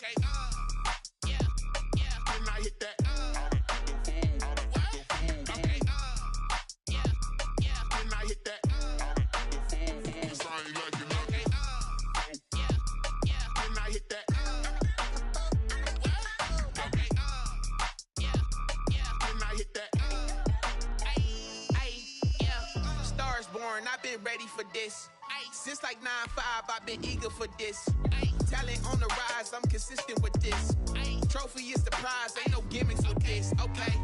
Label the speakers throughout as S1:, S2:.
S1: Okay. Yeah. Then I hit that. Okay. Yeah. Then I hit that. Cause I ain't like it. Okay. Yeah. Then I hit that. Okay. Yeah. Then I hit that. Yeah. Stars born. I've been ready for this. Since like 9-5, I've been eager for this. Talent on the rise, I'm consistent with this. Trophy is the prize, ain't no gimmicks with this. Okay,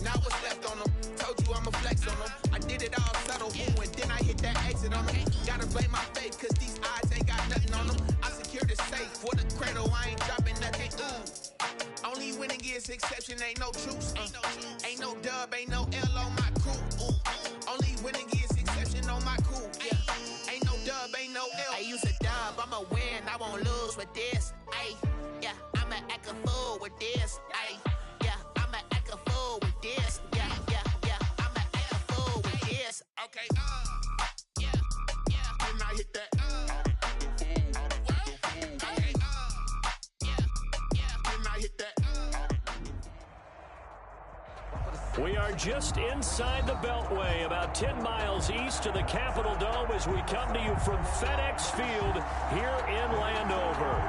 S1: now what's left on them? Told you I'ma flex on them. I did it all subtle, ooh, and then I hit that exit on them. Gotta blame my faith, cause these odds ain't got nothing on them. I secured the safe for the cradle, I ain't dropping nothing. Ooh. Only winning is exception, ain't no truce. Ain't no dub, ain't no L on my crew. Ooh. Only winning is exception on my crew. Yeah. Ain't no dub, ain't no L. I use a dub, I'ma win, I won't lose with this. Ay, yeah, I'ma act a fool with this. Ay, yeah, I'ma act a fool with this. Yeah, I'ma act a fool with this. Okay, yeah, then I hit that. Okay, yeah, then I hit that.
S2: We are just inside the Beltway, about 10 miles east of the Capitol Dome as we come to you from FedEx Field here in Landover.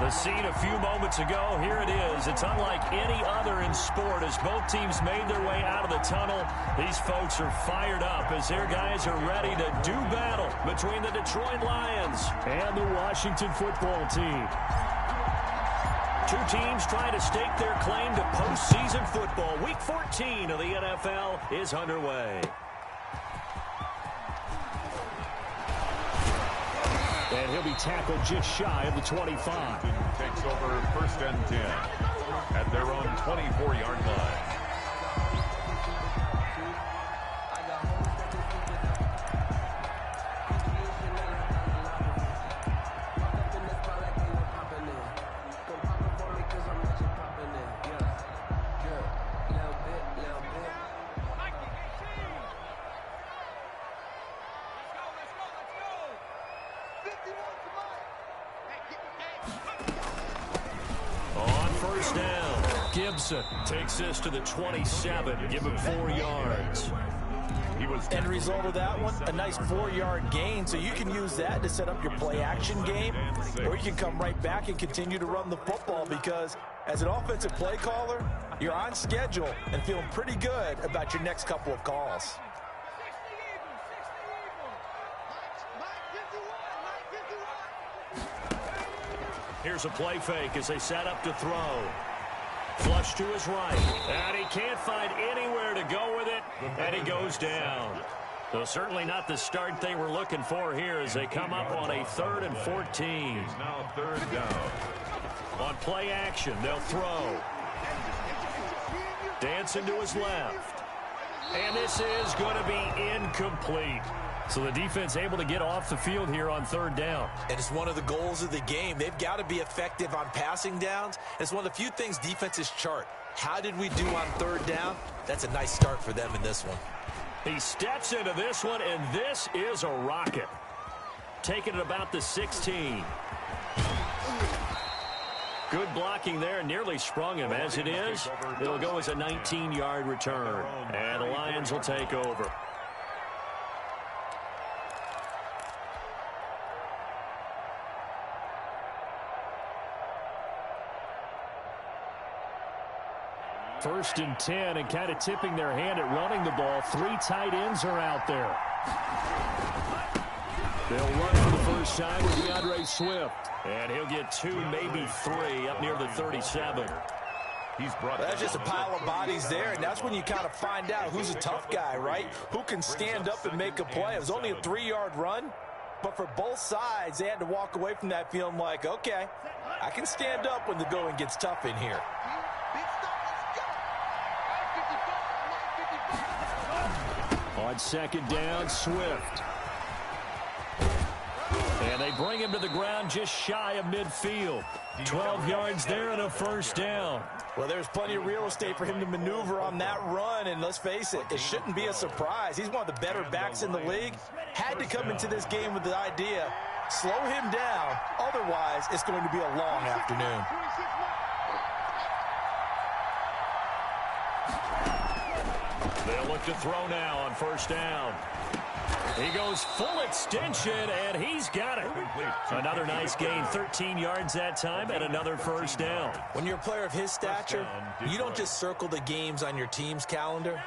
S2: The scene a few moments ago, here it is. It's unlike any other in sport as both teams made their way out of the tunnel. These folks are fired up as their guys are ready to do battle between the Detroit Lions and the Washington football team. Two teams trying to stake their claim to postseason football. Week 14 of the NFL is underway. And he'll be tackled just shy of the 25.
S3: Takes over first and 10 at their own 24-yard line.
S2: Gibson takes this to the 27, give him 4 yards.
S4: End result of that one, a nice 4-yard gain, so you can use that to set up your play-action game, or you can come right back and continue to run the football because as an offensive play caller, you're on schedule and feeling pretty good about your next couple of calls.
S2: Here's a play fake as they set up to throw. Flush to his right, and he can't find anywhere to go with it, and he goes down. So certainly not the start they were looking for here as they come up on a 3rd and 14.
S3: It's now 3rd down.
S2: On play action, they'll throw. Dancing to his left. And this is going to be incomplete. So the defense able to get off the field here on 3rd down.
S4: And it's one of the goals of the game. They've got to be effective on passing downs. It's one of the few things defenses chart. How did we do on 3rd down? That's a nice start for them in this one.
S2: He steps into this one, and this is a rocket. Taking it about the 16. Good blocking there, nearly sprung him. As it is, it'll go as a 19-yard return. And the Lions will take over. First and 10, and kind of tipping their hand at running the ball. 3 tight ends are out there. They'll run for the first time with DeAndre Swift. And he'll get 2, maybe 3, up near the 37.
S4: That's just a pile of bodies there, and that's when you kind of find out who's a tough guy, right? Who can stand up and make a play. It was only a 3-yard run, but for both sides, they had to walk away from that feeling like, okay, I can stand up when the going gets tough in here.
S2: On 2nd down, Swift. And they bring him to the ground just shy of midfield. 12 yards there and a first down.
S4: Well, there's plenty of real estate for him to maneuver on that run, and let's face it, it shouldn't be a surprise. He's one of the better backs in the league. Had to come into this game with the idea, slow him down, Otherwise, it's going to be a long afternoon.
S2: They'll look to throw now on first down. He goes full extension, and he's got it. Another nice gain, 13 yards that time, and another first down.
S4: When you're a player of his stature, you don't just circle the games on your team's calendar.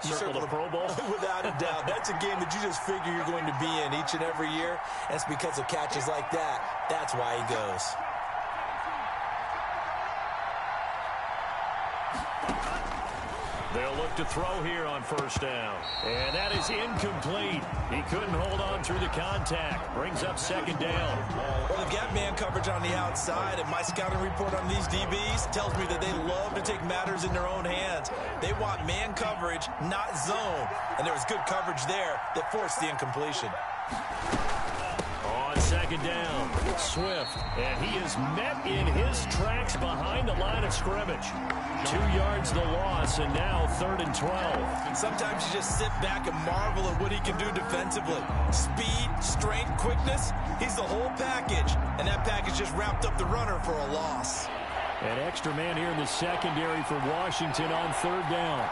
S4: You circle
S2: the Pro Bowl?
S4: Without a doubt. That's a game that you just figure you're going to be in each and every year. And it's because of catches like that. That's why he goes.
S2: They'll look to throw here on first down. And that is incomplete. He couldn't hold on through the contact. Brings up second down.
S4: Well, they've got man coverage on the outside, and my scouting report on these DBs tells me that they love to take matters in their own hands. They want man coverage, not zone. And there was good coverage there that forced the incompletion.
S2: On second down, Swift, and he is met in his tracks behind the line of scrimmage. 2 yards the loss, and now 3rd and 12.
S4: Sometimes you just sit back and marvel at what he can do defensively. Speed, strength, quickness, he's the whole package. And that package just wrapped up the runner for a loss.
S2: An extra man here in the secondary for Washington on 3rd down.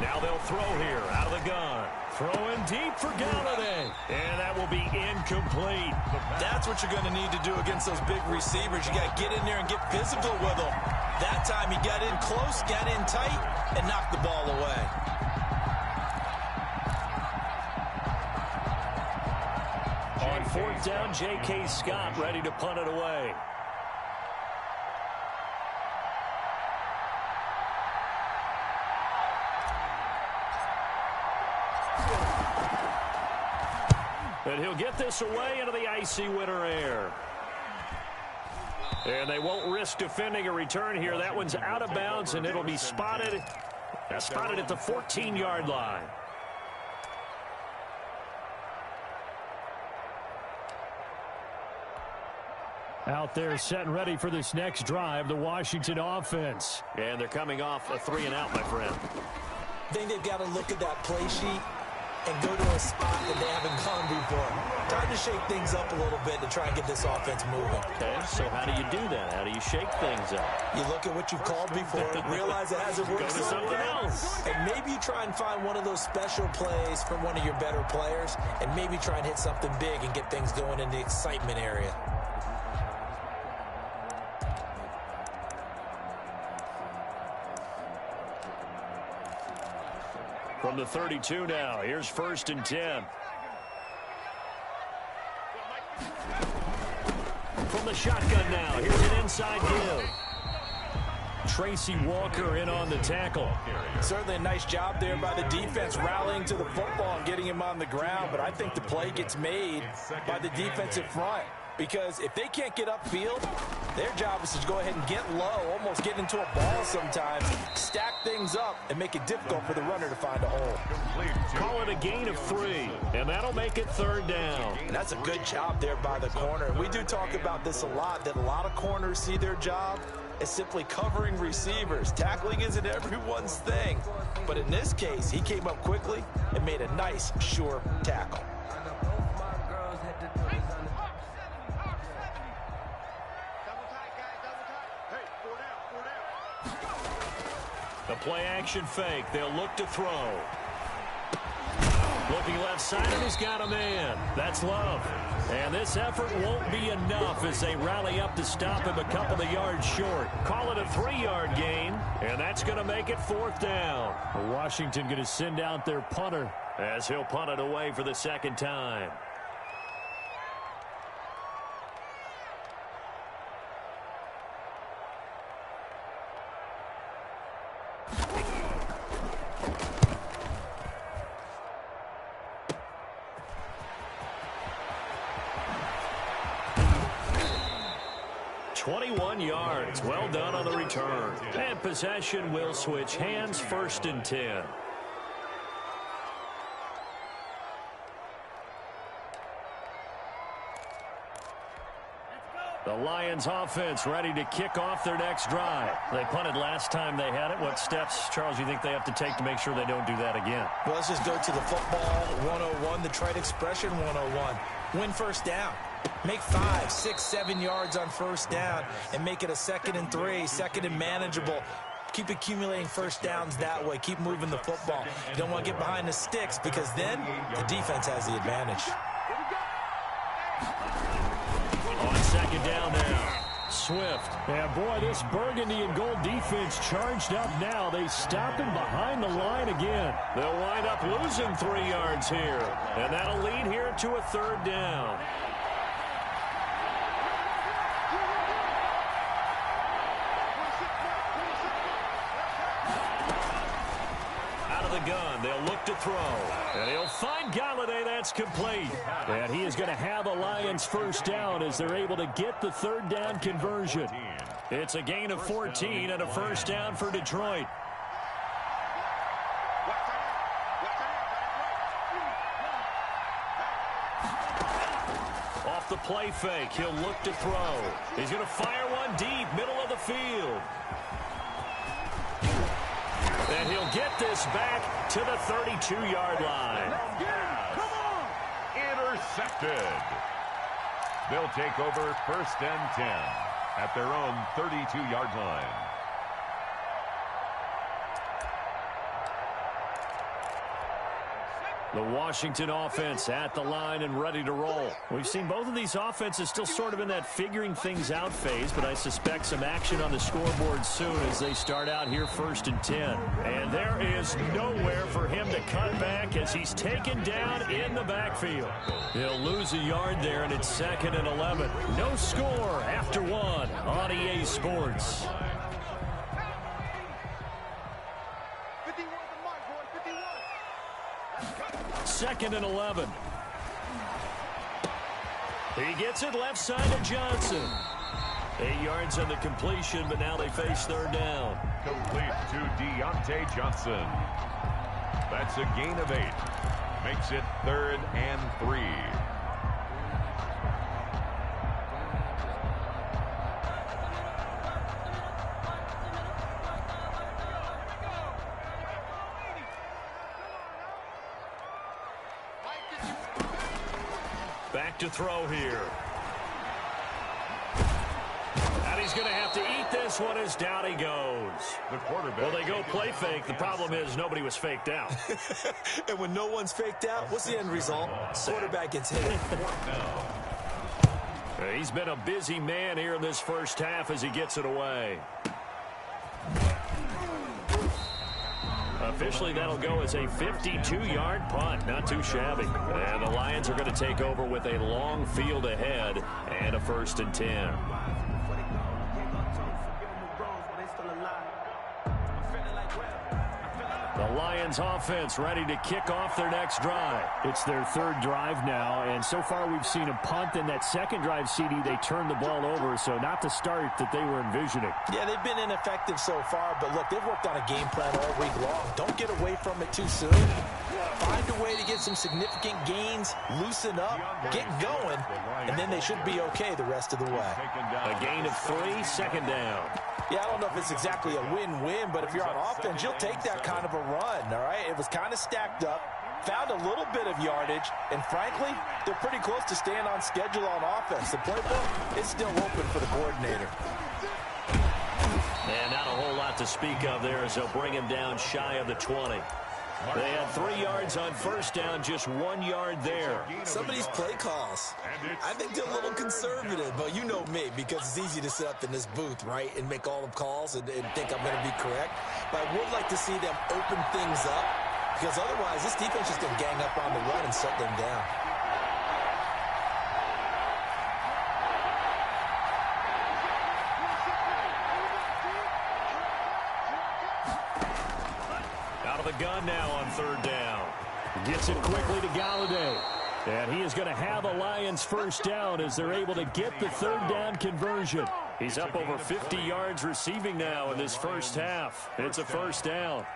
S2: Now they'll throw here out of the gun. Throwing deep for Galladay. And that will be incomplete.
S4: That's what you're going to need to do against those big receivers. You got to get in there and get physical with them. That time he got in close, got in tight, and knocked the ball away.
S2: On 4th down, J.K. Scott ready to punt it away. And he'll get this away into the icy winter air. And they won't risk defending a return here. That one's out of bounds, and it'll be spotted at the 14-yard line. Out there set and ready for this next drive, the Washington offense. And they're coming off a 3-and-out, my friend.
S4: I think they've got to look at that play sheet and go to a spot that they haven't gone before. Time to shake things up a little bit to try and get this offense moving.
S2: Okay, so how do you do that? How do you shake things up?
S4: You look at what you've called before, realize it hasn't worked
S2: Go to something else.
S4: And maybe you try and find one of those special plays from one of your better players, and maybe try and hit something big and get things going in the excitement area.
S2: From the 32 now, here's 1st and 10. From the shotgun now, here's an inside give. Tracy Walker in on the tackle.
S4: Certainly a nice job there by the defense rallying to the football and getting him on the ground, but I think the play gets made by the defensive front. Because if they can't get upfield, their job is to go ahead and get low, almost get into a ball sometimes, stack things up, and make it difficult for the runner to find a hole.
S2: Call it a gain of 3, and that'll make it 3rd down.
S4: And that's a good job there by the corner. We do talk about this a lot, that a lot of corners see their job as simply covering receivers. Tackling isn't everyone's thing. But in this case, he came up quickly and made a nice, sure tackle.
S2: The play-action fake. They'll look to throw. Looking left side, and he's got a man. That's Love. And this effort won't be enough as they rally up to stop him a couple of yards short. Call it a 3-yard gain, and that's going to make it 4th down. Washington going to send out their punter as he'll punt it away for the 2nd time. Yards. Well done on the return. And possession will switch hands. 1st and 10. The Lions offense ready to kick off their next drive. They punted last time they had it. What steps, Charles, you think they have to take to make sure they don't do that again?
S4: Well, let's just go to the football 101, the trade expression 101. Win first down. Make 5, 6, 7 yards on first down and make it a 2nd and 3, 2nd and manageable. Keep accumulating first downs that way. Keep moving the football. You don't want to get behind the sticks because then the defense has the advantage.
S2: On 2nd down now, Swift.
S5: Yeah, boy, this burgundy and gold defense charged up now. They stop him behind the line again.
S2: They'll wind up losing 3 yards here, and that'll lead here to a 3rd down. Gun. They'll look to throw. And he'll find Galladay. That's complete.
S5: And he is going to have a Lions first down as they're able to get the 3rd down conversion.
S2: It's a gain of 14 and a first down for Detroit. Off the play fake, he'll look to throw. He's going to fire one deep, middle of the field. And he'll get this back to the 32-yard line.
S3: Intercepted. They'll take over 1st and 10 at their own 32-yard line.
S2: The Washington offense at the line and ready to roll. We've seen both of these offenses still sort of in that figuring things out phase, but I suspect some action on the scoreboard soon as they start out here 1st and 10. And there is nowhere for him to cut back as he's taken down in the backfield. He'll lose a yard there, and it's 2nd and 11. No score after 1 on EA Sports. 2nd and 11. He gets it left side to Johnson. 8 yards on the completion, but now they face 3rd down.
S3: Complete to Deontay Johnson. That's a gain of 8. Makes it 3rd and 3.
S2: Back to throw here. And he's going to have to eat this one as down he goes.
S3: The quarterback.
S2: Well, they go play fake. The problem is nobody was faked out.
S4: And when no one's faked out, what's the end result? Quarterback gets hit.
S2: He's been a busy man here in this first half as he gets it away. Officially, that'll go as a 52-yard punt. Not too shabby. And the Lions are going to take over with a long field ahead and a 1st and 10. The Lions offense ready to kick off their next drive.
S5: It's their 3rd drive now, and so far we've seen a punt. In that 2nd drive, CD, they turned the ball over, so not the start that they were envisioning.
S4: Yeah, they've been ineffective so far, but look, they've worked on a game plan all week long. Don't get away from it too soon. Find a way to get some significant gains, loosen up, get going, and then they should be okay the rest of the way.
S2: A gain of 3, 2nd down.
S4: Yeah, I don't know if it's exactly a win-win, but if you're on offense, you'll take that kind of a run, all right? It was kind of stacked up, found a little bit of yardage, and frankly, they're pretty close to staying on schedule on offense. The playbook is still open for the coordinator.
S2: And not a whole lot to speak of there as they'll bring him down shy of the 20. They had 3 yards on first down, just 1 yard there.
S6: Some of these play calls, I think they're a little conservative, but you know me, because it's easy to sit up in this booth, right, and make all the calls and think I'm going to be correct. But I would like to see them open things up, because otherwise this defense is going to gang up on the run and shut them down.
S2: Gun now on 3rd down.
S5: Gets it quickly to Galladay. And he is going to have a Lions first down as they're able to get the 3rd down conversion.
S2: He's up over 50 yards receiving now in this first half. It's a first down.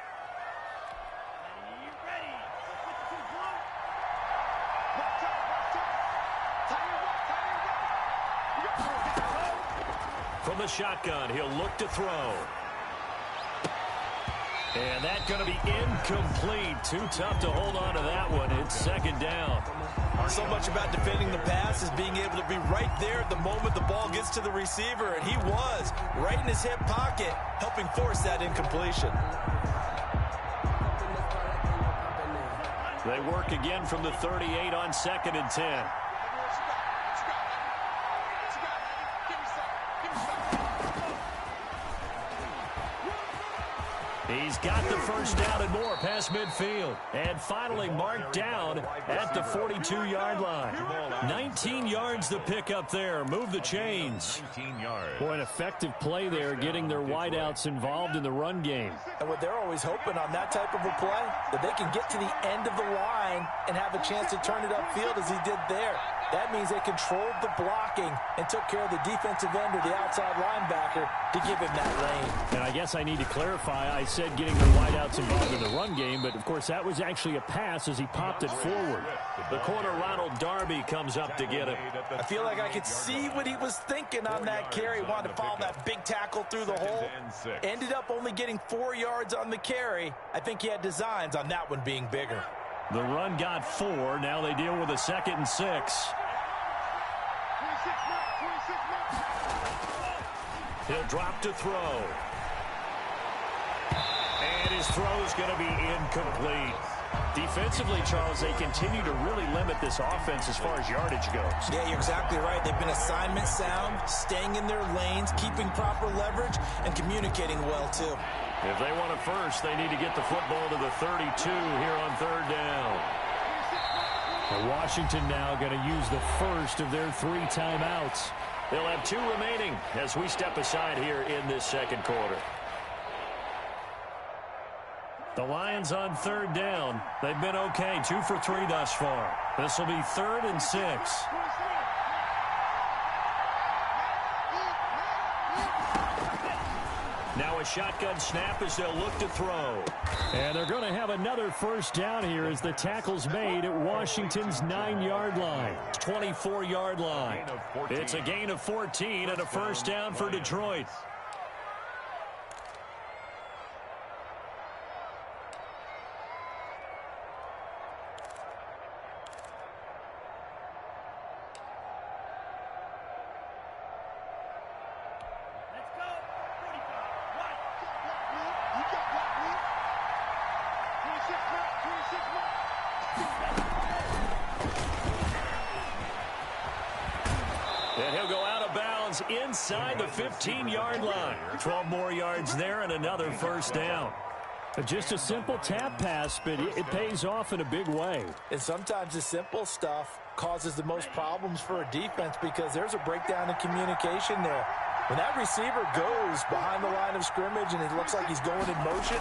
S2: from the shotgun. He'll look to throw. And that's going to be incomplete. Too tough to hold on to that one. It's second down.
S4: So much about defending the pass is being able to be right there at the moment the ball gets to the receiver, and he was right in his hip pocket, helping force that incompletion.
S2: They work again from the 38 on 2nd and 10. He's got the first down and more past midfield. And finally marked down at the 42-yard line. 19 yards to pick up there. Move the chains.
S3: 19 yards.
S5: Boy, an effective play there, getting their wideouts involved in the run game.
S4: And what they're always hoping on that type of a play, that they can get to the end of the line and have a chance to turn it upfield as he did there. That means they controlled the blocking and took care of the defensive end or the outside linebacker to give him that lane.
S5: And I guess I need to clarify, I said getting the wideouts involved in the run game, but of course that was actually a pass as he popped it forward.
S2: The corner Ronald Darby comes up to get him.
S4: I feel like I could see what he was thinking on that carry. Wanted to follow that big tackle through the hole. Ended up only getting 4 yards on the carry. I think he had designs on that one being bigger.
S2: The run got 4. Now they deal with a 2nd and 6. He'll drop to throw. And his throw is going to be incomplete. Defensively, Charles, they continue to really limit this offense as far as yardage goes.
S6: Yeah, you're exactly right. They've been assignment sound, staying in their lanes, keeping proper leverage, and communicating well, too.
S2: If they want a first, they need to get the football to the 32 here on 3rd down.
S5: And Washington now going to use the first of their 3 timeouts.
S2: They'll have 2 remaining as we step aside here in this 2nd quarter. The Lions on 3rd down. They've been okay, 2 for 3 thus far. This will be 3rd and 6. Now a shotgun snap as they'll look to throw.
S5: And they're going to have another first down here as the tackle's made at Washington's 9-yard line.
S2: 24-yard line. It's a gain of 14 and a first down for Detroit. And he'll go out of bounds inside the 15-yard line. 12 more yards there and another first down.
S5: Just a simple tap pass, but it pays off in a big way.
S4: And sometimes the simple stuff causes the most problems for a defense because there's a breakdown in communication there. When that receiver goes behind the line of scrimmage and it looks like he's going in motion,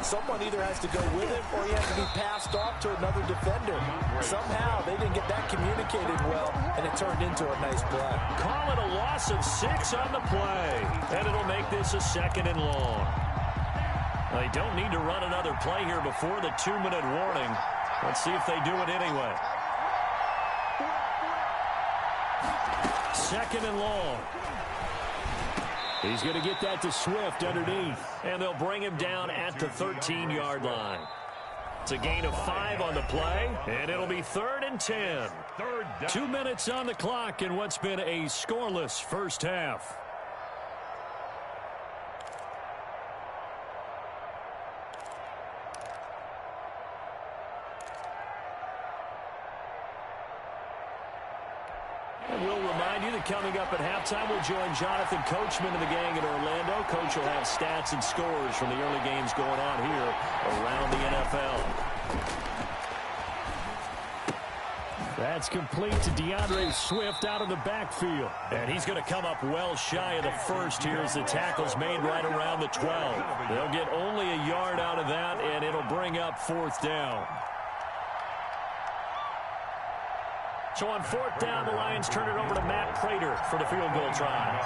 S4: someone either has to go with him or he has to be passed off to another defender. Somehow they didn't get that communicated well, and it turned into a nice play.
S2: Call it a loss of 6 on the play, and it'll make this a 2nd and long. They don't need to run another play here before the 2-minute warning. Let's see if they do it anyway. 2nd and long. He's going to get that to Swift underneath. And they'll bring him down at the 13-yard line. It's a gain of 5 on the play, and it'll be 3rd and 10. 2 minutes on the clock in what's been a scoreless first half. Coming up at halftime, we'll join Jonathan Coachman and the gang in Orlando. Coach will have stats and scores from the early games going on here around the NFL.
S5: That's complete to DeAndre Swift out of the backfield.
S2: And he's going to come up well shy of the first here as the tackle's made right around the 12. They'll get only a yard out of that, and it'll bring up 4th down. So on 4th down, the Lions turn it over to Matt Prater for the field goal try.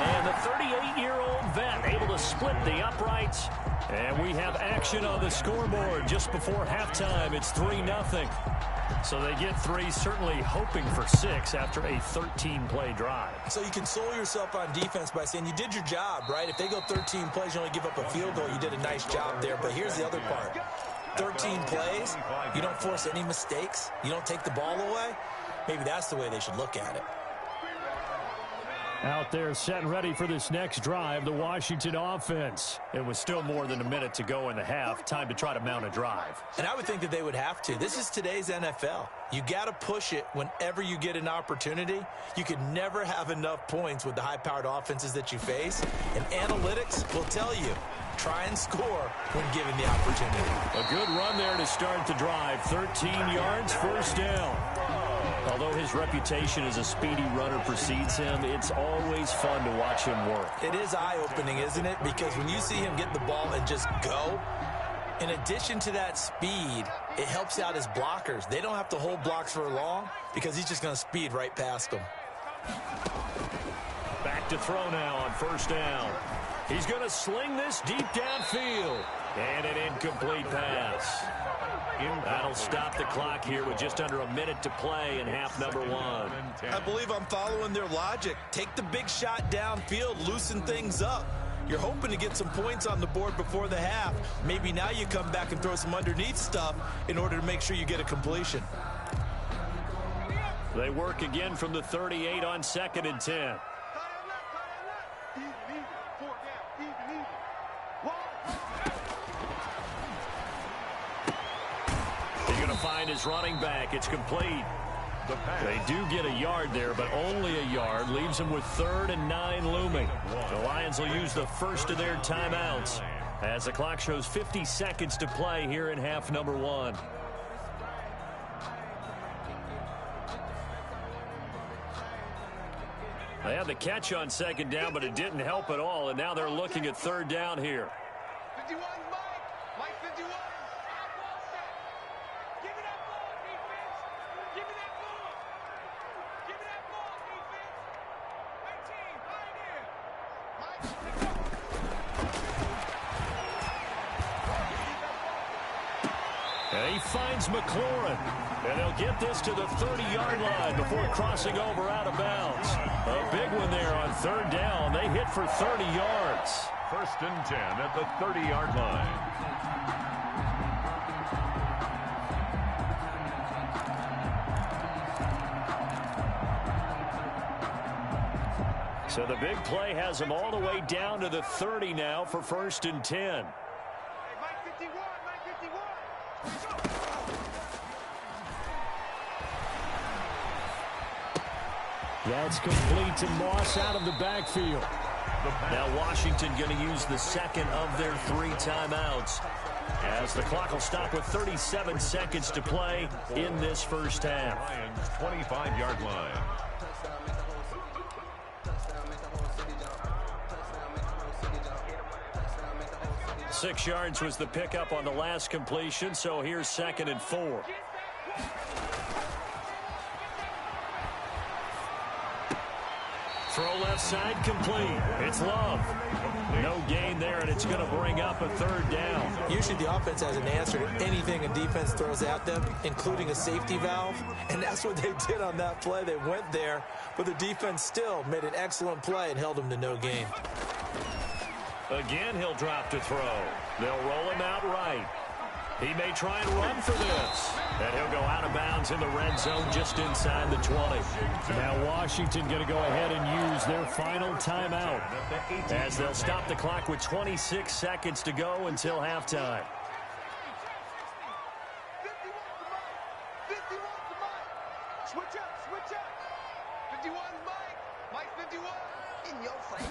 S2: And the 38-year-old vet able to split the uprights. And we have action on the scoreboard just before halftime. It's 3-0.
S5: So they get 3, certainly hoping for 6 after a 13-play drive.
S6: So you console yourself on defense by saying you did your job, right? If they go 13 plays, you only give up a field goal, you did a nice job there. But here's the other part. 13 plays, you don't force any mistakes, you don't take the ball away. Maybe that's the way they should look at it.
S5: Out there set and ready for this next drive, the Washington offense. It was still more than a minute to go in the half. Time to try to mount a drive.
S6: And I would think that they would have to. This is today's NFL. You got to push it whenever you get an opportunity. You can never have enough points with the high-powered offenses that you face. And analytics will tell you, try and score when given the opportunity.
S5: A good run there to start the drive. 13 yards, first down. Although his reputation as a speedy runner precedes him, it's always fun to watch him work.
S6: It is eye-opening, isn't it? Because when you see him get the ball and just go, in addition to that speed, it helps out his blockers. They don't have to hold blocks for long because he's just going to speed right past them.
S5: Back to throw now on first down. He's going to sling this deep downfield. And an incomplete pass. That'll stop the clock here with just under a minute to play in half number 1.
S6: I believe I'm following their logic. Take the big shot downfield, loosen things up. You're hoping to get some points on the board before the half. Maybe now you come back and throw some underneath stuff in order to make sure you get a completion.
S5: They work again from the 38 on 2nd and 10. Find his running back. It's complete. They do get a yard there, but only a yard. Leaves them with 3rd and 9 looming. The Lions will use the first of their timeouts as the clock shows 50 seconds to play here in half number 1. They had the catch on 2nd down, but it didn't help at all, and now they're looking at 3rd down here.
S7: 51, Mike 51.
S5: And he finds McLaurin. And they'll get this to the 30-yard line before crossing over out of bounds. A big one there on 3rd down. They hit for 30 yards.
S3: 1st and 10 at the 30-yard line.
S5: So the big play has them all the way down to the 30 now for 1st and 10. That's complete to Moss out of the backfield. Now Washington going to use the 2nd of their 3 timeouts as the clock will stop with 37 seconds to play in this first half.
S3: Lions 25-yard line.
S5: Six yards was the pickup on the last completion, so here's 2nd and 4. Throw left side complete. It's Love. No gain there, and it's going to bring up a 3rd down.
S6: Usually the offense has an answer to anything a defense throws at them, including a safety valve. And that's what they did on that play. They went there, but the defense still made an excellent play and held them to no gain.
S5: Again, he'll drop to throw. They'll roll him out right. He may try and run for this. And he'll go out of bounds in the red zone just inside the 20. Now Washington going to go ahead and use their final timeout as they'll stop the clock with 26 seconds to go until halftime.
S7: 51 to Mike. Switch up. 51 Mike 51. In your face.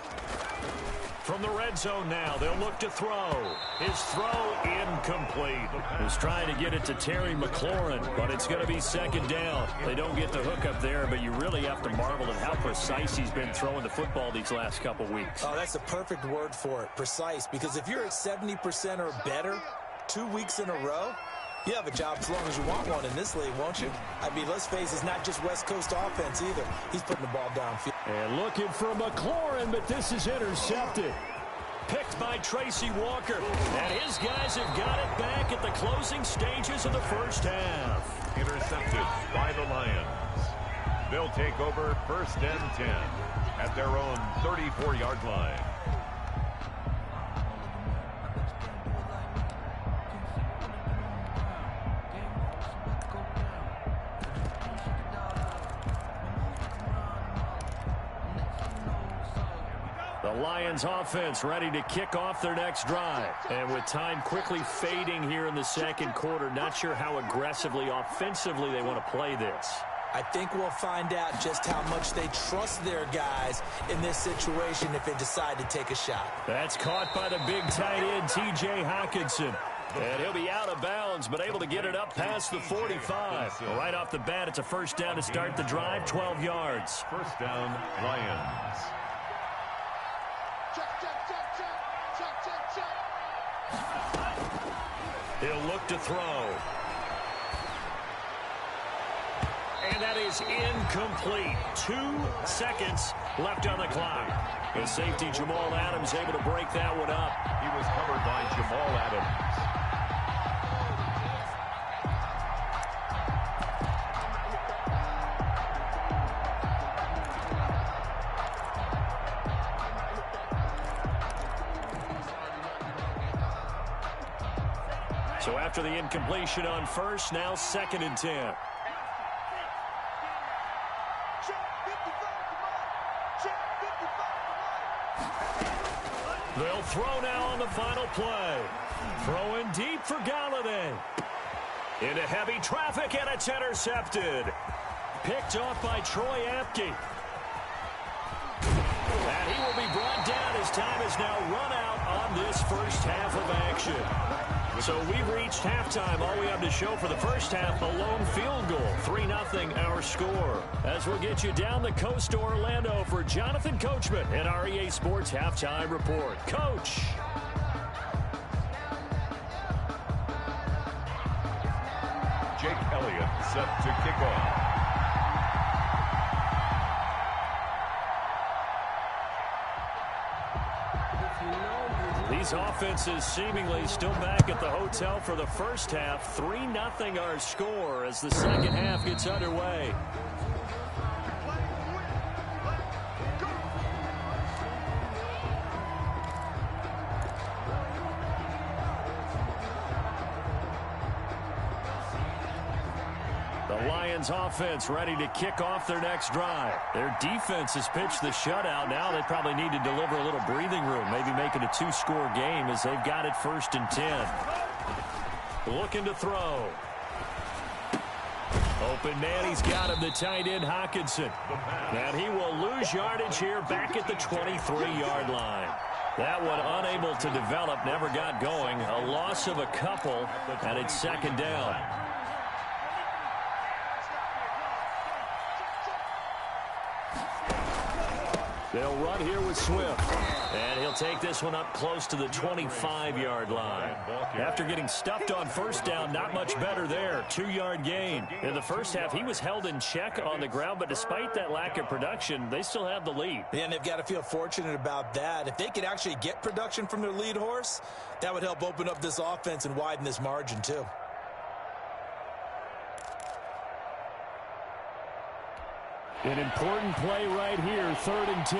S5: From the red zone now, they'll look to throw. His throw incomplete. He's trying to get it to Terry McLaurin, but it's going to be 2nd down. They don't get the hook up there, but you really have to marvel at how precise he's been throwing the football these last couple weeks.
S6: Oh, that's the perfect word for it, precise, because if you're at 70% or better 2 weeks in a row, you have a job as long as you want one in this league, won't you? I mean, let's face it, it's not just West Coast offense either. He's putting the ball downfield.
S5: And looking for McLaurin, but this is intercepted. Picked by Tracy Walker. And his guys have got it back at the closing stages of the first half.
S3: intercepted by the Lions. They'll take over 1st and 10 at their own 34-yard line.
S2: The Lions offense ready to kick off their next drive. And with time quickly fading here in the second quarter, not sure how aggressively, offensively they want to play this.
S6: I think we'll find out just how much they trust their guys in this situation if they decide to take a shot.
S2: That's caught by the big tight end, T.J. Hockenson. And he'll be out of bounds, but able to get it up past the 45. Right off the bat, it's a first down to start the drive, 12 yards.
S3: First down, Lions.
S2: He'll look to throw. And that is incomplete. 2 seconds left on the clock. The safety, Jamal Adams, able to break that one up.
S3: He was covered by Jamal Adams.
S2: So after the incompletion on first, now 2nd and 10. They'll throw now on the final play. Throwing deep for Galladay. Into heavy traffic, and it's intercepted. Picked off by Troy Apke. And he will be brought down as time is now run out on this first half of action. So we've reached halftime. All we have to show for the first half, a lone field goal. 3-0 our score. As we'll get you down the coast to Orlando for Jonathan Coachman and our EA Sports Halftime Report. Coach.
S3: Jake Elliott set to kick off.
S2: These offenses seemingly still back at the hotel for the first half. 3-0 our score as the second half gets underway. Offense ready to kick off their next drive. Their defense has pitched the shutout. Now they probably need to deliver a little breathing room, maybe make it a 2-score game as they've got it 1st and 10. Looking to throw. Open man, he's got him, the tight end Hockenson. And he will lose yardage here back at the 23-yard line. That one unable to develop, never got going. A loss of a couple, and it's 2nd down. They'll run here with Swift. And he'll take this one up close to the 25-yard line. After getting stuffed on first down, not much better there. 2-yard gain. In the first half, he was held in check on the ground, but despite that lack of production, they still have the lead.
S6: And they've got to feel fortunate about that. If they could actually get production from their lead horse, that would help open up this offense and widen this margin too.
S2: An important play right here, 3rd and 10.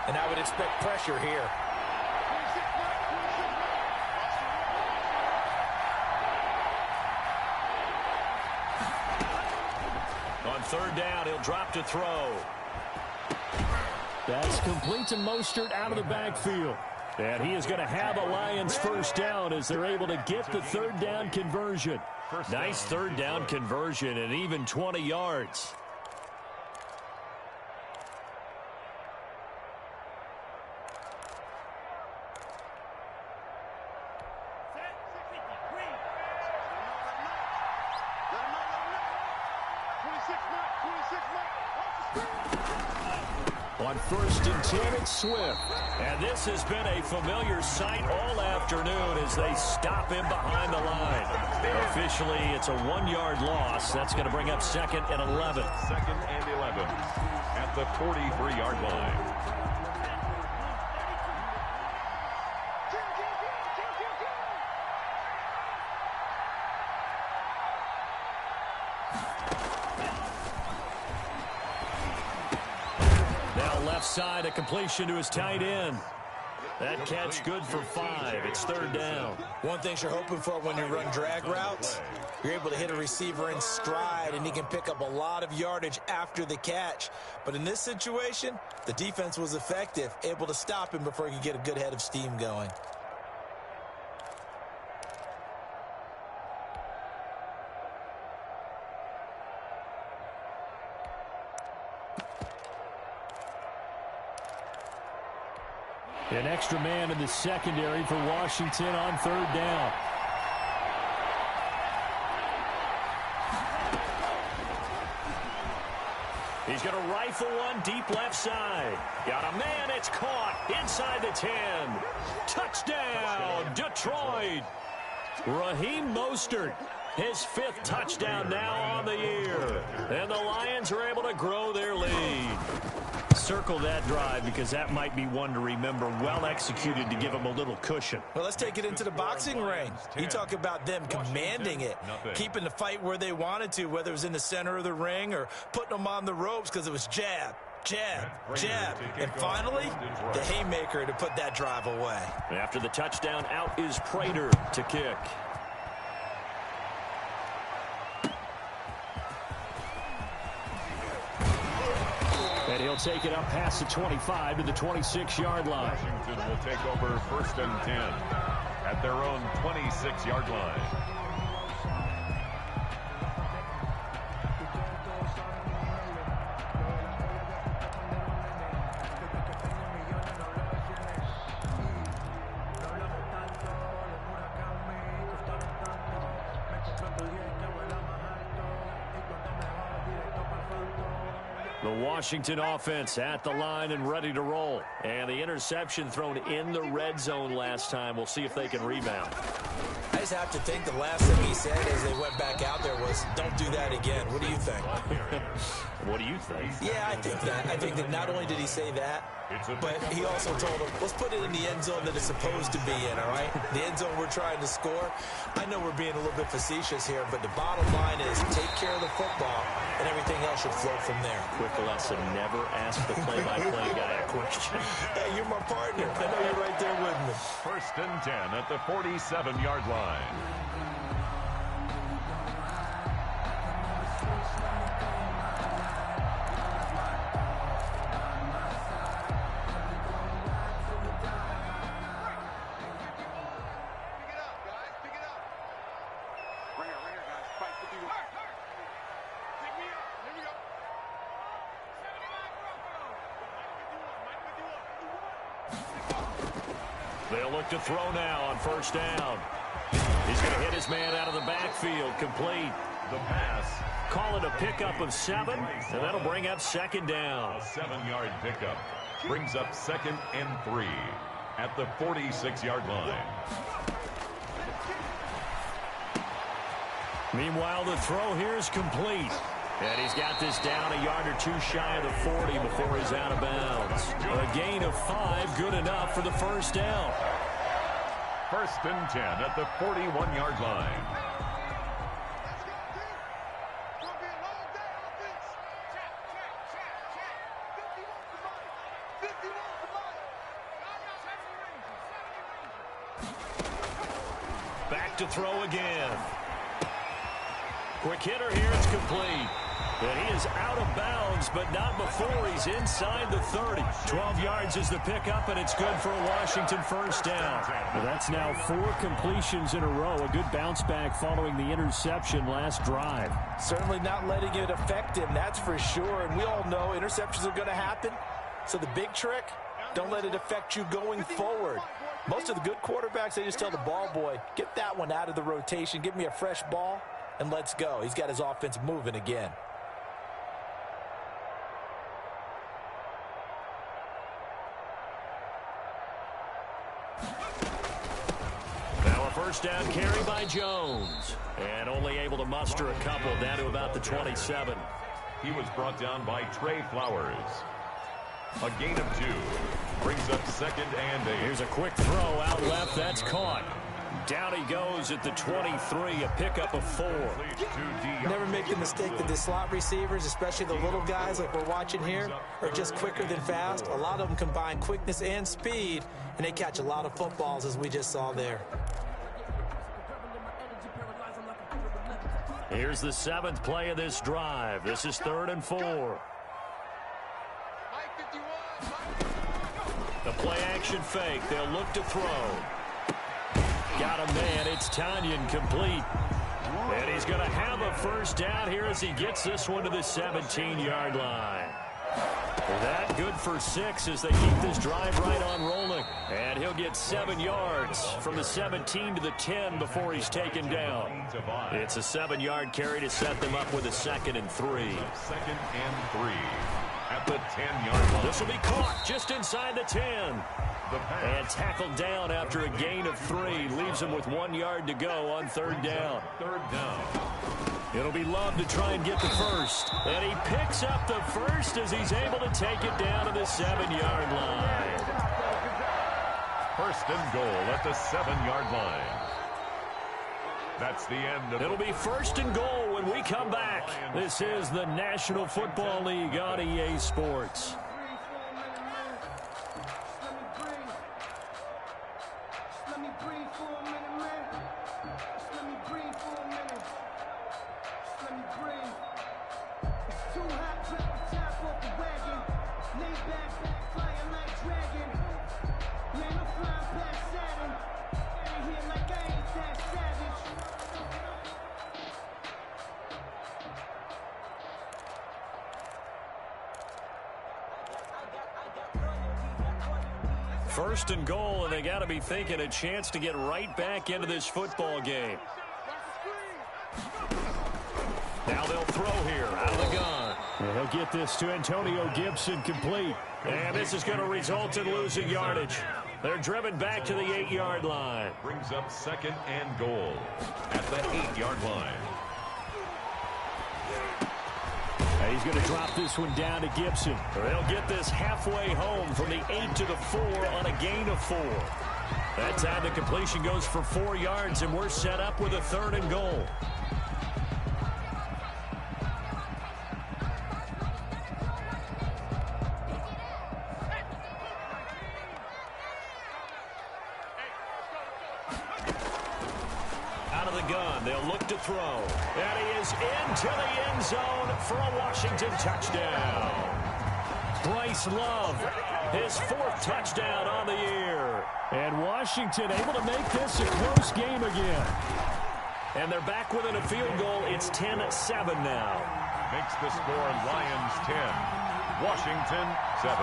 S6: And I would expect pressure here.
S2: On 3rd down, he'll drop to throw. That's complete to Mostert out of the backfield. And he is going to have a Lions first down as they're able to get the 3rd down conversion. Nice 3rd down conversion and even 20 yards. On 1st and 10, it's Swift. And this has been a familiar sight all afternoon as they stop him behind the line. Officially, it's a 1-yard loss. That's going to bring up 2nd and 11.
S3: 2nd and 11 at the 43-yard line.
S2: left side, a completion to his tight end. That catch good for 5. It's 3rd down.
S6: One thing you're hoping for when you run drag routes, you're able to hit a receiver in stride, and he can pick up a lot of yardage after the catch. But in this situation, the defense was effective, able to stop him before he could get a good head of steam going.
S2: An extra man in the secondary for Washington on 3rd down. He's going to rifle one deep left side. Got a man, it's caught inside the 10. Touchdown, Detroit. Raheem Mostert, his 5th touchdown now on the year. And the Lions are able to grow their lead. Circle that drive because that might be one to remember. Well executed to give him a little cushion.
S6: Well, let's take it into the boxing ring. You talk about them commanding it, keeping the fight where they wanted to, whether it was in the center of the ring or putting them on the ropes because it was jab, jab, jab. And finally, the haymaker to put that drive away.
S2: After the touchdown, out is Prater to kick. And he'll take it up past the 25 to the 26-yard line.
S3: Washington will take over 1st and 10 at their own 26-yard line.
S2: The Washington offense at the line and ready to roll. And the interception thrown in the red zone last time. We'll see if they can rebound.
S6: I just have to think the last thing he said as they went back out there was, don't do that again. What do you think?
S2: What do you think?
S6: Yeah, I think that. I think that not only did he say that, but he also told them, let's put it in the end zone that it's supposed to be in, all right? The end zone we're trying to score. I know we're being a little bit facetious here, but the bottom line is take care of the football, and everything else should flow from there.
S2: Quick lesson, never ask the play-by-play guy a question.
S6: Hey, you're my partner. I know you're right there with me.
S3: 1st and 10 at the 47-yard line.
S2: They'll look to throw now on 1st down. He's going to hit his man out of the backfield. Complete.
S3: The pass.
S2: Call it a pickup of 7, and that'll bring up 2nd down.
S3: A 7-yard pickup brings up 2nd and 3 at the 46-yard line.
S2: Meanwhile, the throw here is complete. And he's got this down a yard or 2 shy of the 40 before he's out of bounds. A gain of 5, good enough for the 1st down.
S3: 1st and 10 at the 41-yard line.
S2: Back to throw again. Quick hitter here, it's complete. And he is out of bounds, but not before he's inside the 30. 12 yards is the pickup, and it's good for a Washington 1st down. Well, that's now 4 completions in a row. A good bounce back following the interception last drive.
S6: Certainly not letting it affect him, that's for sure. And we all know interceptions are going to happen. So the big trick, don't let it affect you going forward. Most of the good quarterbacks, they just tell the ball boy, get that one out of the rotation, give me a fresh ball, and let's go. He's got his offense moving again.
S2: Now a 1st down carry by Jones. And only able to muster a couple down to about the 27.
S3: He was brought down by Trey Flowers. A gain of 2 brings up 2nd and 8.
S2: Here's a quick throw out left. That's caught. Down he goes at the 23, a pickup of 4.
S6: Never make the mistake that the slot receivers, especially the little guys like we're watching here, are just quicker than fast. A lot of them combine quickness and speed, and they catch a lot of footballs, as we just saw there.
S2: Here's the 7th play of this drive. This is 3rd and 4. The play-action fake. They'll look to throw. Got a man. It's Tanyan complete. And he's going to have a first down here as he gets this one to the 17-yard line. That good for 6 as they keep this drive right on rolling. And he'll get 7 yards from the 17 to the 10 before he's taken down. It's a 7-yard carry to set them up with a 2nd and 3.
S3: 2nd and 3 at the 10-yard line.
S2: This will be caught just inside the 10. And tackled down after a gain of 3. Leaves him with 1 yard to go on 3rd down.
S3: 3rd down.
S2: It'll be Love to try and get the first. And he picks up the first as he's able to take it down to the 7-yard line.
S3: 1st and goal at the 7-yard line. That's the end of it.
S2: It'll be 1st and goal when we come back. This is the National Football League on EA Sports. First and goal, and they got to be thinking a chance to get right back into this football game. Now they'll throw here out of the gun. And he'll get this to Antonio Gibson complete. And this is going to result in losing yardage. They're driven back to the 8-yard line.
S3: Brings up 2nd and goal at the 8-yard line.
S2: He's going to drop this one down to Gibson. They'll get this halfway home from the 8 to the 4 on a gain of 4. That time the completion goes for 4 yards, and we're set up with a 3rd and goal. Out of the gun, they'll look to throw. And he is into the end zone for a Washington touchdown. Bryce Love, his 4th touchdown on the year. And Washington able to make this a close game again. And they're back within a field goal. It's 10-7 now.
S3: Makes the score Lions 10, Washington 7.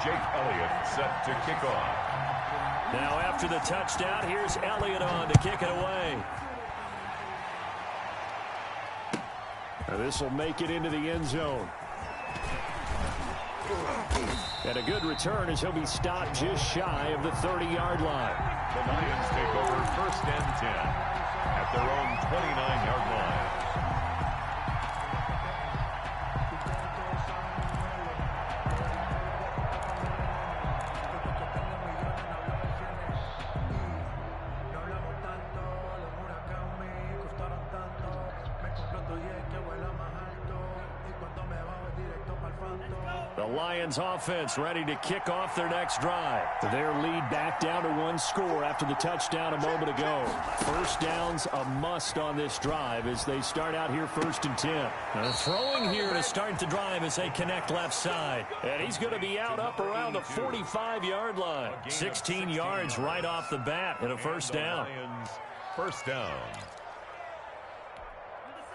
S3: Jake Elliott set to kick off.
S2: Now after the touchdown, here's Elliott on to kick it away. This will make it into the end zone. And a good return as he'll be stopped just shy of the 30-yard line.
S3: The Lions take over 1st and 10 at their own 29-yard line.
S2: The Lions offense ready to kick off their next drive. Their lead back down to 1 score after the touchdown a moment ago. First down's a must on this drive as they start out here 1st and 10. Throwing here to start the drive as they connect left side. And he's going to be out up around the 45-yard line. 16 yards right off the bat and a first down.
S3: First down.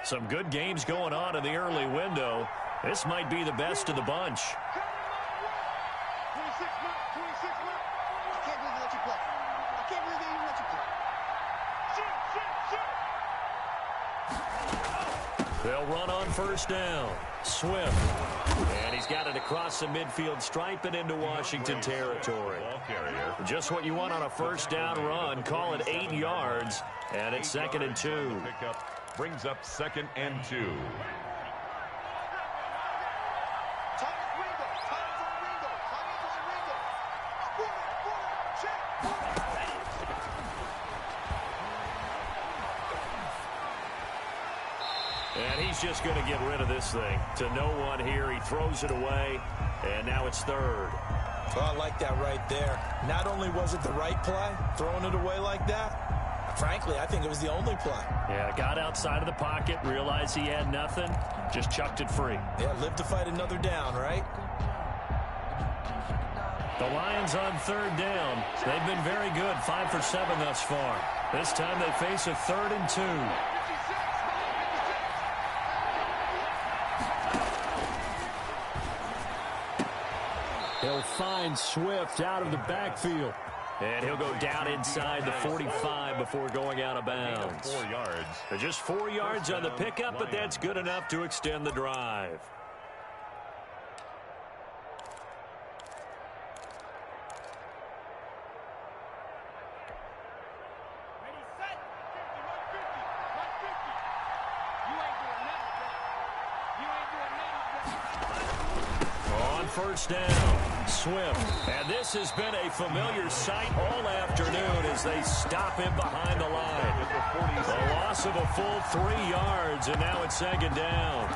S2: Some good games going on in the early window. This might be the best of the bunch.
S7: 26 months. I can't believe they let you play. I can't believe they even let you play.
S2: They'll run on first down. Swift. And he's got it across the midfield stripe and into Washington territory. Just what you want on a first down run. Call it 8 yards. And it's 2nd and 2.
S3: Brings up 2nd and 2.
S2: And he's just going to get rid of this thing. To no one here. He throws it away, and now it's third.
S6: Well, I like that right there. Not only was it the right play, throwing it away like that, frankly, I think it was the only play.
S2: Yeah, got outside of the pocket, realized he had nothing, just chucked it free.
S6: Yeah, live to fight another down, right?
S2: The Lions on third down. They've been very good, 5 for 7 thus far. This time they face a 3rd and 2. He'll find Swift out of the backfield. And he'll go down inside the 45 before going out of bounds.
S3: 4 yards.
S2: Just 4 yards on the pickup, but that's good enough to extend the drive. First down, Swift. And this has been a familiar sight all afternoon as they stop him behind the line. The loss of a full 3 yards, and now it's 2nd down.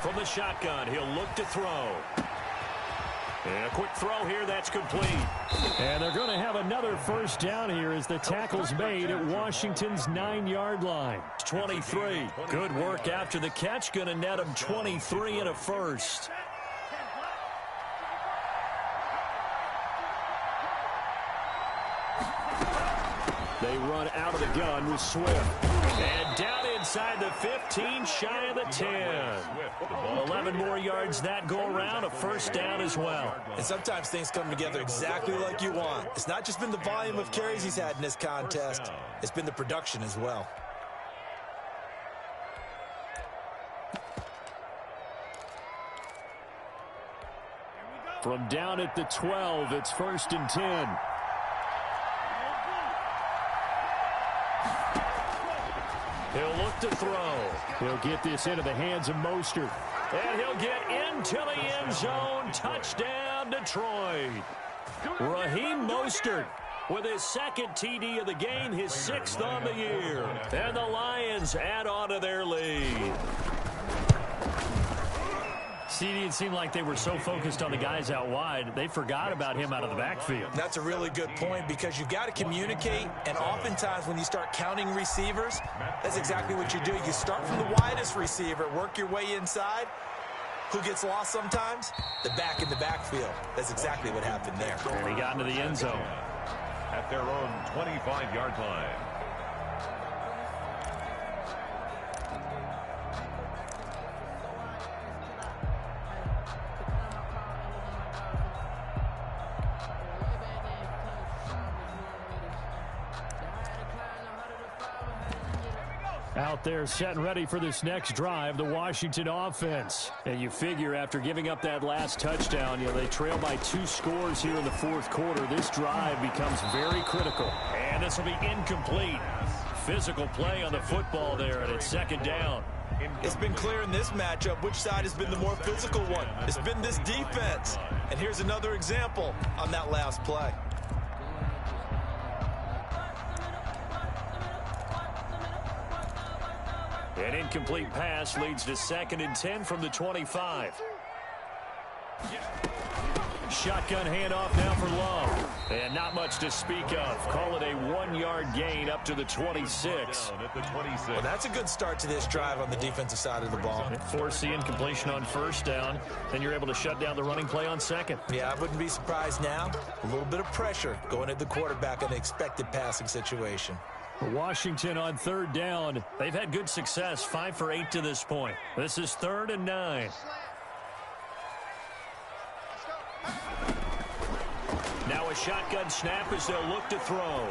S2: From the shotgun, he'll look to throw. And a quick throw here, that's complete.
S5: And they're going to have another first down here as the tackle's made at Washington's 9-yard line.
S2: 23. Good work after the catch. Going to net him 23 and a first. They run out of the gun with Swift. And down inside the 15, shy of the 10. 11 more yards that go around, a first down as well.
S6: And sometimes things come together exactly like you want. It's not just been the volume of carries he's had in this contest. It's been the production as well.
S5: From down at the 12, it's 1st and 10.
S2: He'll look to throw.
S5: He'll get this into the hands of Mostert.
S2: And he'll get into the end zone. Touchdown, Detroit. Raheem Mostert with his 2nd TD of the game, his 6th on the year. And the Lions add on to their lead.
S5: CD, it seemed like they were so focused on the guys out wide, they forgot about him out of the backfield.
S6: That's a really good point because you've got to communicate, and oftentimes when you start counting receivers, that's exactly what you do. You start from the widest receiver, work your way inside. Who gets lost sometimes? The back in the backfield. That's exactly what happened there.
S5: And he got into the end zone.
S3: At their own 25-yard line.
S5: Out there set and ready for this next drive, the Washington offense.
S2: And you figure after giving up that last touchdown, they trail by 2 scores here in the 4th quarter. This drive becomes very critical. And this will be incomplete. Physical play on the football there, and it's 2nd down.
S6: It's been clear in this matchup which side has been the more physical one. It's been this defense. And here's another example on that last play.
S2: An incomplete pass leads to 2nd and 10 from the 25. Shotgun handoff now for Love. And not much to speak of. Call it a 1-yard gain up to the 26.
S6: Well, that's a good start to this drive on the defensive side of the ball.
S2: Force the incompletion on 1st down. Then you're able to shut down the running play on 2nd.
S6: Yeah, I wouldn't be surprised now. A little bit of pressure going at the quarterback in an expected passing situation.
S5: Washington on 3rd down.
S2: They've had good success, 5 for 8 to this point. This is 3rd and 9. Now a shotgun snap as they'll look to throw.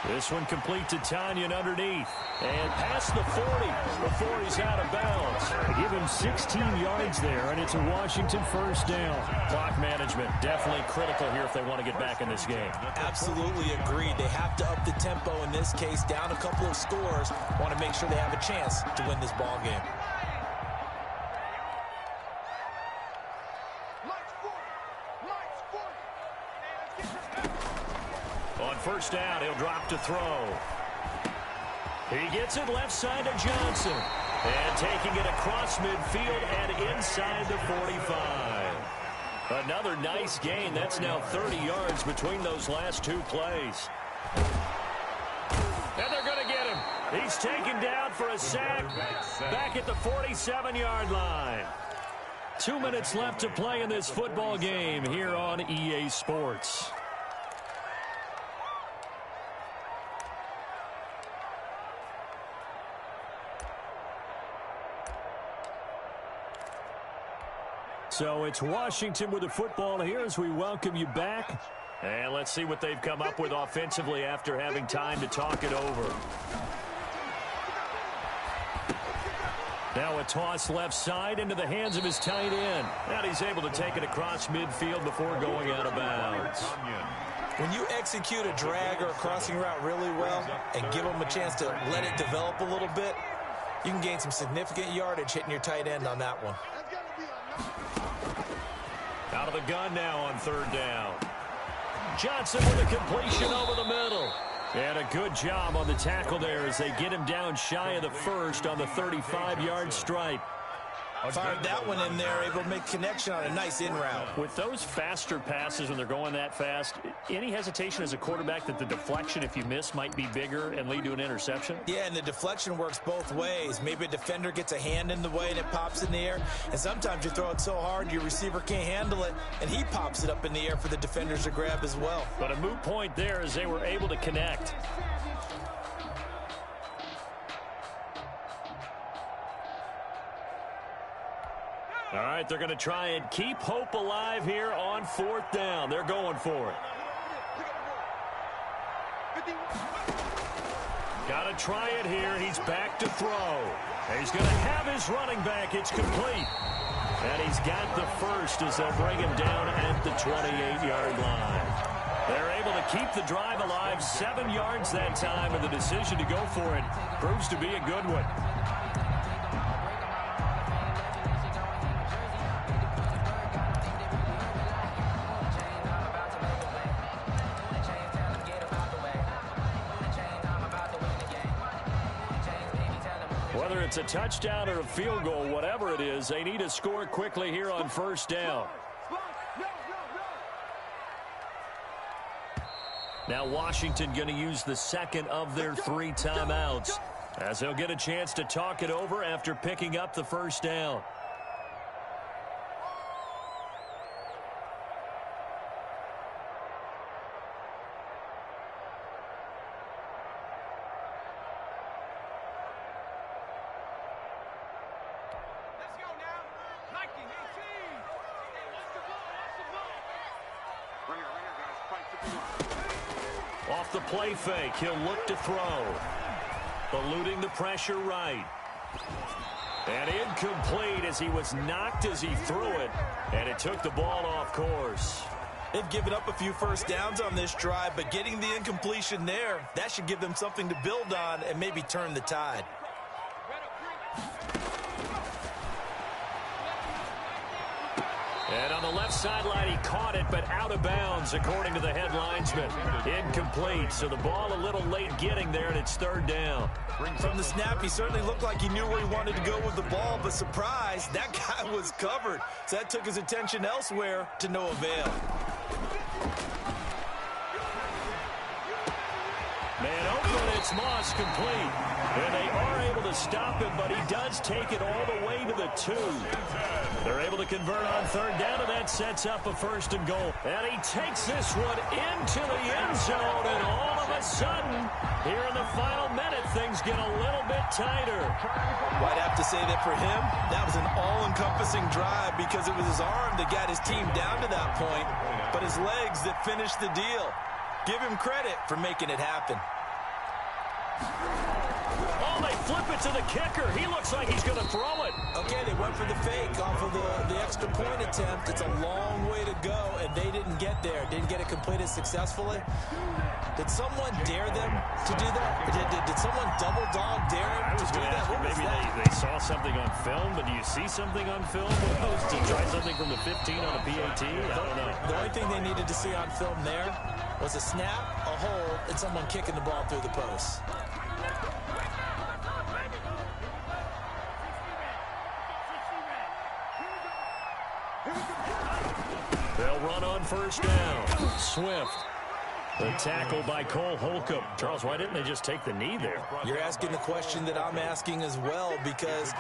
S2: This one complete to Tanyan underneath. And past the 40 before he's out of bounds.
S5: They give him 16 yards there, and it's a Washington first down.
S2: Clock management definitely critical here if they want to get back in this game.
S6: Absolutely agreed. They have to up the tempo in this case, down a couple of scores. Want to make sure they have a chance to win this ball game.
S2: On first down, he'll drop to throw. He gets it left side to Johnson. And taking it across midfield and inside the 45. Another nice gain. That's now 30 yards between those last two plays. And they're going to get him. He's taken down for a sack back at the 47-yard line. 2 minutes left to play in this football game here on EA Sports. So it's Washington with the football here as we welcome you back. And let's see what they've come up with offensively after having time to talk it over. Now a toss left side into the hands of his tight end. And he's able to take it across midfield before going out of bounds.
S6: When you execute a drag or a crossing route really well and give them a chance to let it develop a little bit, you can gain some significant yardage hitting your tight end on that one.
S2: Out of the gun now on third down. Johnson with a completion over the middle. And a good job on the tackle there as they get him down shy of the first on the 35-yard stripe.
S6: Fired that one in there, able to make connection on a nice in route.
S2: With those faster passes when they're going that fast, any hesitation as a quarterback that the deflection, if you miss, might be bigger and lead to an interception?
S6: Yeah, and the deflection works both ways. Maybe a defender gets a hand in the way and it pops in the air. And sometimes you throw it so hard your receiver can't handle it, and he pops it up in the air for the defenders to grab as well.
S2: But a moot point there as they were able to connect. All right, they're going to try and keep hope alive here on fourth down. They're going for it. Got to try it here. He's back to throw. He's going to have his running back. It's complete. And he's got the first as they'll bring him down at the 28-yard line. They're able to keep the drive alive, 7 yards that time, and the decision to go for it proves to be a good one. Whether it's a touchdown or a field goal, whatever it is, they need to score quickly here on first down. Now Washington going to use the second of their 3 timeouts as they'll get a chance to talk it over after picking up the first down. Off the play fake, he'll look to throw. Eluding the pressure right. And incomplete as he was knocked as he threw it. And it took the ball off course.
S6: They've given up a few first downs on this drive, but getting the incompletion there, that should give them something to build on and maybe turn the tide.
S2: And on the left sideline, he caught it, but out of bounds, according to the head linesman. Incomplete, so the ball a little late getting there, and it's third down.
S6: From the snap, he certainly looked like he knew where he wanted to go with the ball, but surprise, that guy was covered. So that took his attention elsewhere to no avail.
S2: Man open, it's Moss complete. And they are able to stop him, but he does take it all the way to the 2. They're able to convert on third down, and that sets up a first and goal. And he takes this one into the end zone, and all of a sudden, here in the final minute, things get a little bit tighter.
S6: Well, I'd have to say that for him, that was an all-encompassing drive because it was his arm that got his team down to that point, but his legs that finished the deal. Give him credit for making it happen.
S2: Oh, they flip it to the kicker. He looks like he's going to throw it.
S6: Okay, they went for the fake off of the extra point attempt. It's a long way to go, and they didn't get there. Didn't get it completed successfully. Did someone dare them to do that? Did someone double dog dare them to do that?
S2: Maybe they saw something on film, but do you see something on film to try something from the 15 on a PAT? I don't know.
S6: The only thing they needed to see on film there was a snap, a hold, and someone kicking the ball through the post.
S2: They'll run on first down. Swift. The tackle by Cole Holcomb. Charles, why didn't they just take the knee there?
S6: You're asking the question that I'm asking as well, because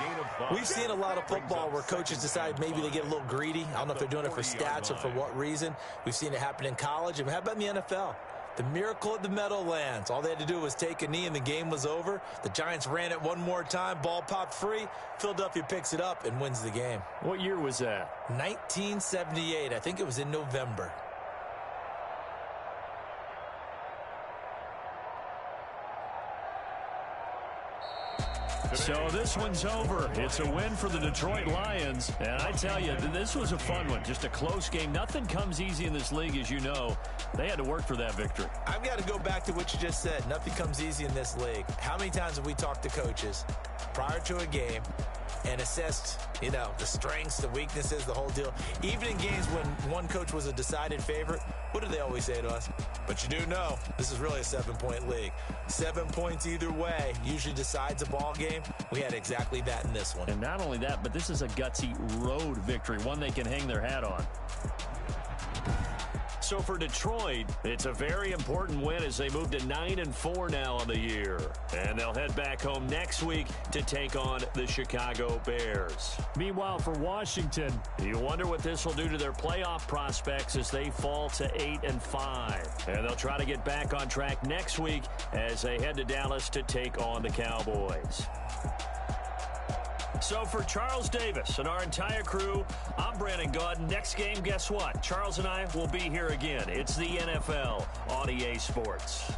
S6: we've seen a lot of football where coaches decide maybe they get a little greedy. I don't know if they're doing it for stats or for what reason. We've seen it happen in college. And how about in the NFL? The miracle at the Meadowlands. All they had to do was take a knee and the game was over. The Giants ran it one more time. Ball popped free. Philadelphia picks it up and wins the game.
S2: What year was that?
S6: 1978. I think it was in November.
S2: So this one's over. It's a win for the Detroit Lions. And I tell you, this was a fun one. Just a close game. Nothing comes easy in this league, as you know. They had to work for that victory.
S6: I've got to go back to what you just said. Nothing comes easy in this league. How many times have we talked to coaches prior to a game and assessed, the strengths, the weaknesses, the whole deal? Even in games when one coach was a decided favorite, what do they always say to us? But you do know this is really a 7-point league. 7 points either way usually decides a ball game. We had exactly that in this one.
S2: And not only that, but this is a gutsy road victory, one they can hang their hat on. So for Detroit, it's a very important win as they move to 9-4 now on the year. And they'll head back home next week to take on the Chicago Bears. Meanwhile, for Washington, you wonder what this will do to their playoff prospects as they fall to 8-5. And they'll try to get back on track next week as they head to Dallas to take on the Cowboys. So for Charles Davis and our entire crew, I'm Brandon Gaudin. Next game, guess what? Charles and I will be here again. It's the NFL on EA Sports.